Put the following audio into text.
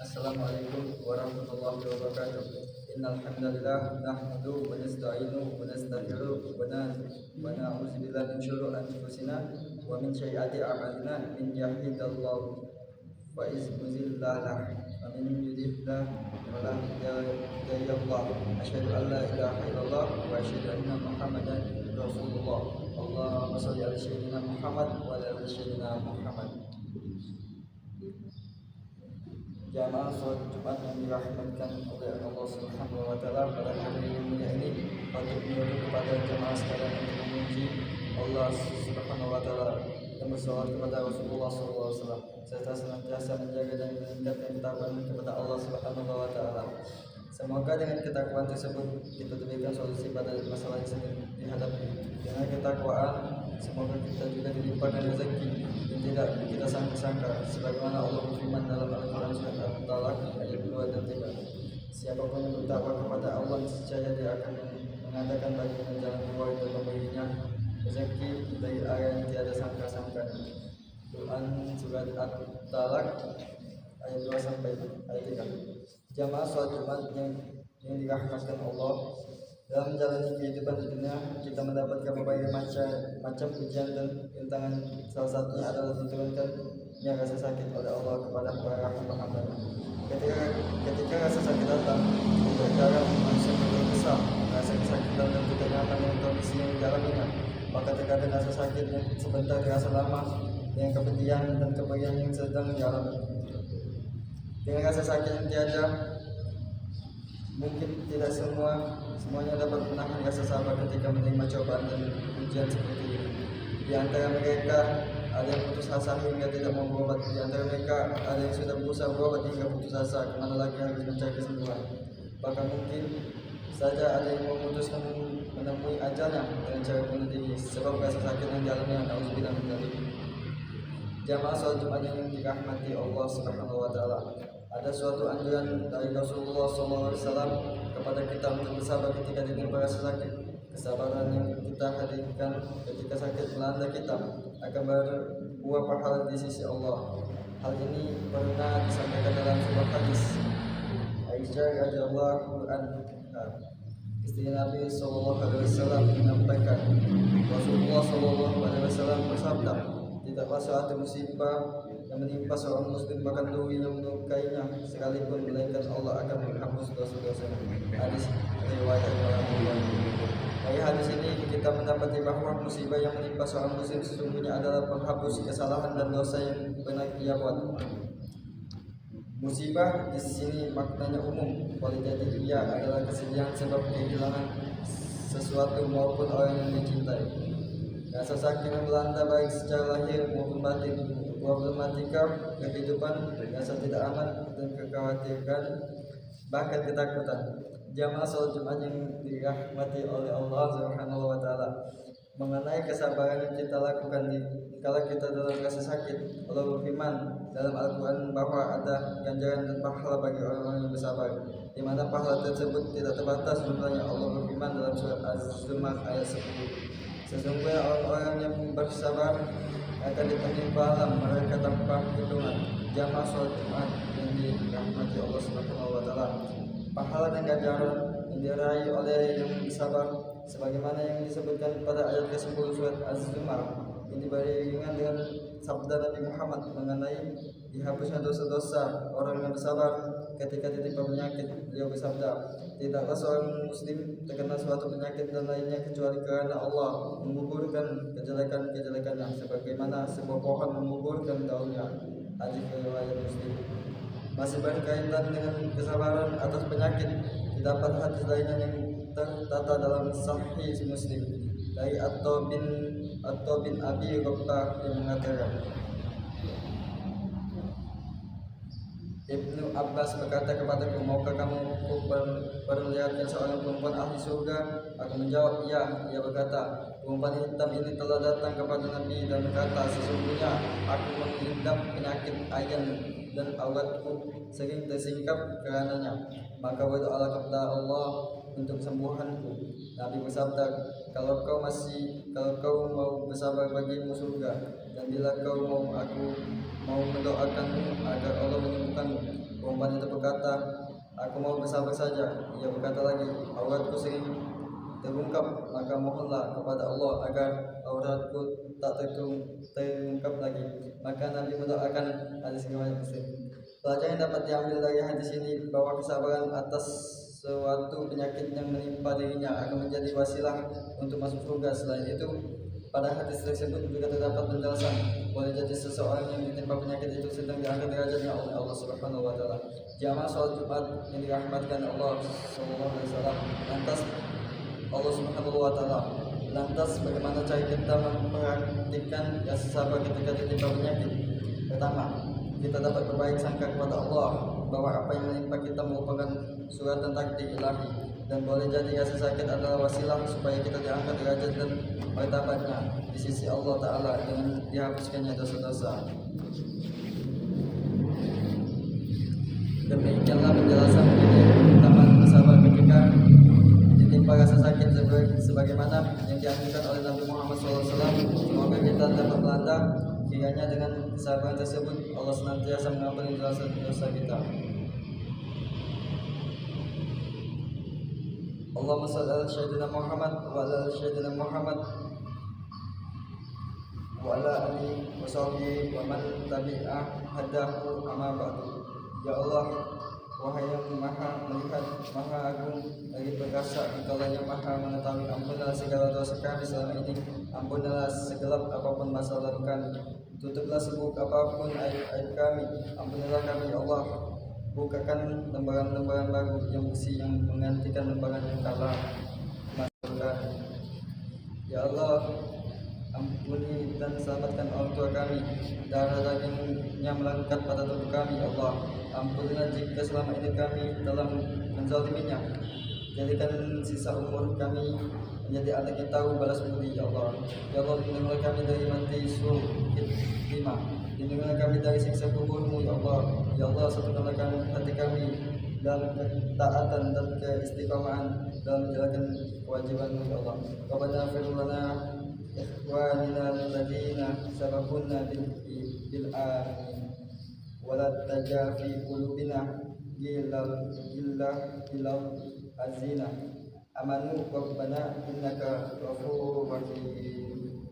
Assalamualaikum warahmatullahi wabarakatuh. Innal hamdalillah nahmaduhu wa nasta'inuhu wa nastaghfiruh wa na'udzu billahi min syururi anfusina wa min sayyiati a'malina. Min yahdihillahu fa mudilla lahu wa min yudlil fala hadiya lahu. Asyhadu an la ilaha illallah wa asyhadu anna Muhammadan rasulullah. Allahumma shalli ala sayyidina Muhammad wa ala sayyidina Muhammad. Jamaah sholat Jumat yang dirahmatkan oleh Allah Subhanahu wa Ta'ala, pada hari yang mulia ini patut menuju kepada jamaah sekalian untuk memuji Allah Subhanahu wa Ta'ala dan bersolawat kepada Rasulullah SAW, serta senantiasa menjaga dan meningkatkan ketakwaan kepada Allah Subhanahu wa Ta'ala. Semoga dengan ketakwaan tersebut kita diberikan solusi pada masalah yang sedang dihadapi. Dengan ketakwaan, semoga kita juga dilimpahkan rezeki yang tidak kita sangka-sangka, sebagaimana Allah berfirman dalam Al-Quran surat At-Talaq ayat 2 dan 3. Siapapun yang bertakwa kepada Allah, niscaya dia akan mengadakan baginya jalan keluar dan memberinya rezeki dari arah yang tiada sangka-sangka. Quran surat At-Talaq ayat 2 sampai ayat 3. Jamaah sholat Jumat yang dirahmatkan Allah, dalam menjalani kehidupan di dunia kita mendapatkan berbagai macam ujian dan rintangan. Salah satunya adalah diturunkannya rasa sakit oleh Allah kepada para hamba-hamba. Ketika rasa sakit datang, tidak jarang manusia berkeluh rasa kesakitan dan tidak nyaman dengan kondisi yang dialaminya. Maka terkadang rasa sakit yang sebentar terasa lama dengan kepedihan dan kemeriahan yang sedang dialami. Dengan rasa sakit yang tiada, mungkin tidak semuanya dapat menahan rasa sabar ketika menerima cobaan dan ujian seperti ini. Di antara mereka ada yang putus asa hingga tidak mau berobat. Di antara mereka ada yang sudah berusaha berobat hingga putus asa, kemana lagi harus mencari kesembuhan. Bahkan mungkin saja ada yang memutuskan menemui ajalnya dengan cara bunuh diri sebab rasa sakit yang dialaminya. Nauzubillah min dzalik. Jamaah sholat Jumat yang dirahmati Allah Subhanahu wa Ta'ala, ada suatu anjuran dari Rasulullah SAW kepada kita untuk bersabar ketika ditimpa rasa sakit. Kesabaran yang kita hadirkan ketika sakit melanda kita akan berbuah pahala di sisi Allah. Hal ini pernah disampaikan dalam sebuah hadis. Aisyah radhiyallahu anha, istri Nabi SAW, menyampaikan Rasulullah SAW bersabda, tidaklah suatu musibah yang menimpa seorang muslim bahkan duri yang melukainya sekalipun, melainkan Allah akan menghapus dosa-dosanya. Hadis riwayat Bukhari. Dari hadis ini kita mendapati bahwa musibah yang menimpa seorang muslim sesungguhnya adalah penghapus kesalahan dan dosa yang pernah ia buat. Musibah di sini maknanya umum, boleh jadi ia adalah kesedihan sebab kehilangan sesuatu maupun orang yang dicintai. Rasa sakit yang melanda baik secara lahir maupun batin, problematika kehidupan, rasa tidak aman dan kekhawatiran, bahkan ketakutan. Jamaah sholat Jumat yang dirahmati oleh Allah Subhanahu wa Ta'ala, mengenai kesabaran yang kita lakukan kala kita dalam rasa sakit, Allah berfirman dalam Al-Quran bahwa ada ganjaran dan pahala bagi orang-orang yang bersabar, di mana pahala tersebut tidak terbatas jumlahnya. Allah berfirman dalam surat Az-Zumar ayat 10, sesungguhnya orang-orang yang bersabar akan dipenuhi pahala mereka tanpa hitungan. Jamaah sholat Jumat yang dirahmati Allah Subhanahu wa Ta'ala, pahala dan ganjaran yang diraih oleh yang bersabar sebagaimana yang disebutkan pada ayat ke-10 surat Az-Zumar, yang dibandingkan dengan sabda Nabi Muhammad mengenai dihapusnya dosa-dosa orang yang bersabar ketika ditimpa penyakit. Beliau bersabda, tidaklah seorang muslim terkena suatu penyakit dan lainnya kecuali karena Allah menggugurkan kejelekan-kejelekannya sebagaimana sebuah pohon menggugurkan daunnya. Hadis riwayat Muslim. Masih berkaitan dengan kesabaran atas penyakit, terdapat hadis lainnya yang tertata dalam Sahih Muslim dari Atto bin Abi Rabbah yang mengatakan, Ibnu Abbas berkata kepadaku, maukah kamu perlihatkan seorang perempuan ahli surga? Aku menjawab, iya. Ia berkata, perempuan hitam ini telah datang kepada Nabi dan berkata, sesungguhnya aku mengidap penyakit ayan dan auratku sering tersingkap karenanya, maka berdoalah kepada Allah untuk kesembuhanku. Nabi bersabda, kalau kau mau bersabar bagimu surga, dan bila kau mau, aku mau mendoakanmu agar Allah menyembuhkanmu. Perempuan wanita berkata, aku mau bersabar saja. Ia berkata lagi, auratku sering terungkap, maka mohonlah kepada Allah agar auratku tak terungkap lagi. Maka Nabi mendoakan. Hadis riwayat Muslim. Pelajaran yang dapat diambil dari hadis ini bahwa kesabaran atas suatu penyakit yang menimpa dirinya akan menjadi wasilah untuk masuk surga. Selain itu, pada hadis tersebut juga terdapat penjelasan boleh jadi seseorang yang ditimpa penyakit itu sedang diangkat derajatnya oleh Allah Subhanahu wa taala. Jamaah salat Jumat yang dirahmatkan Allah sallallahu alaihi wasallam. Lantas bagaimana cara kita mempraktikkan rasa sabar ketika ditimpa penyakit? Pertama, kita dapat berbaik sangka kepada Allah bahwa apa yang menimpa kita merupakan suratan takdir ilahi, dan boleh jadi rasa sakit adalah wasilah supaya kita diangkat derajat dan martabatnya di sisi Allah Ta'ala dengan dihapuskannya dosa-dosa. Demikianlah penjelasan mengenai keutamaan bersabar ketika ditimpa rasa sakit sebagaimana yang dianjurkan oleh Nabi Muhammad SAW. Semoga kita dapat melanda kiranya dengan kesabaran tersebut Allah senantiasa mengampuni dosa-dosa kita. Allahumma shalli ala sayyidina Muhammad wa ala ali sayyidina Muhammad wa ala alihi wa sahbihi wa man tabi'ah hadahu amma ba'du. Ya Allah, wahai yang maha melihat, maha agung, lagi perkasa, Engkaulah yang maha mengetahui. Ampunilah segala dosa kami selama ini, ampunilah segelap apapun masa lalu kami, tutuplah seburuk apapun aib kami. Ampunilah kami ya Allah, bukakan lembaran-lembaran baru yang bersih yang menggantikan lembaran yang kalah. Ya Allah, ampuni dan selamatkan orang tua kami, darah dagingnya melengkap pada tubuh kami. Ya Allah, ampunilah jika selama ini kami telah menzaliminya. Jadikan sisa umur kami menjadi anak yang tahu balas budi. Ya Allah, ya Allah, lindungilah kami dari mati suruh lima, lindungilah kami dari siksa kuburmu. Ya Allah, ya Allah, satukanlah hati kami dalam ketaatan dan keistiqomahan dalam menjalankan kewajibanmu. Ya Allah, Rabbana ighfir lana ikhwanina alladziina sabaquna bil amin wa la tajal fi qulubina ghillan azina amanu rabbana innaka ghafurur rahim.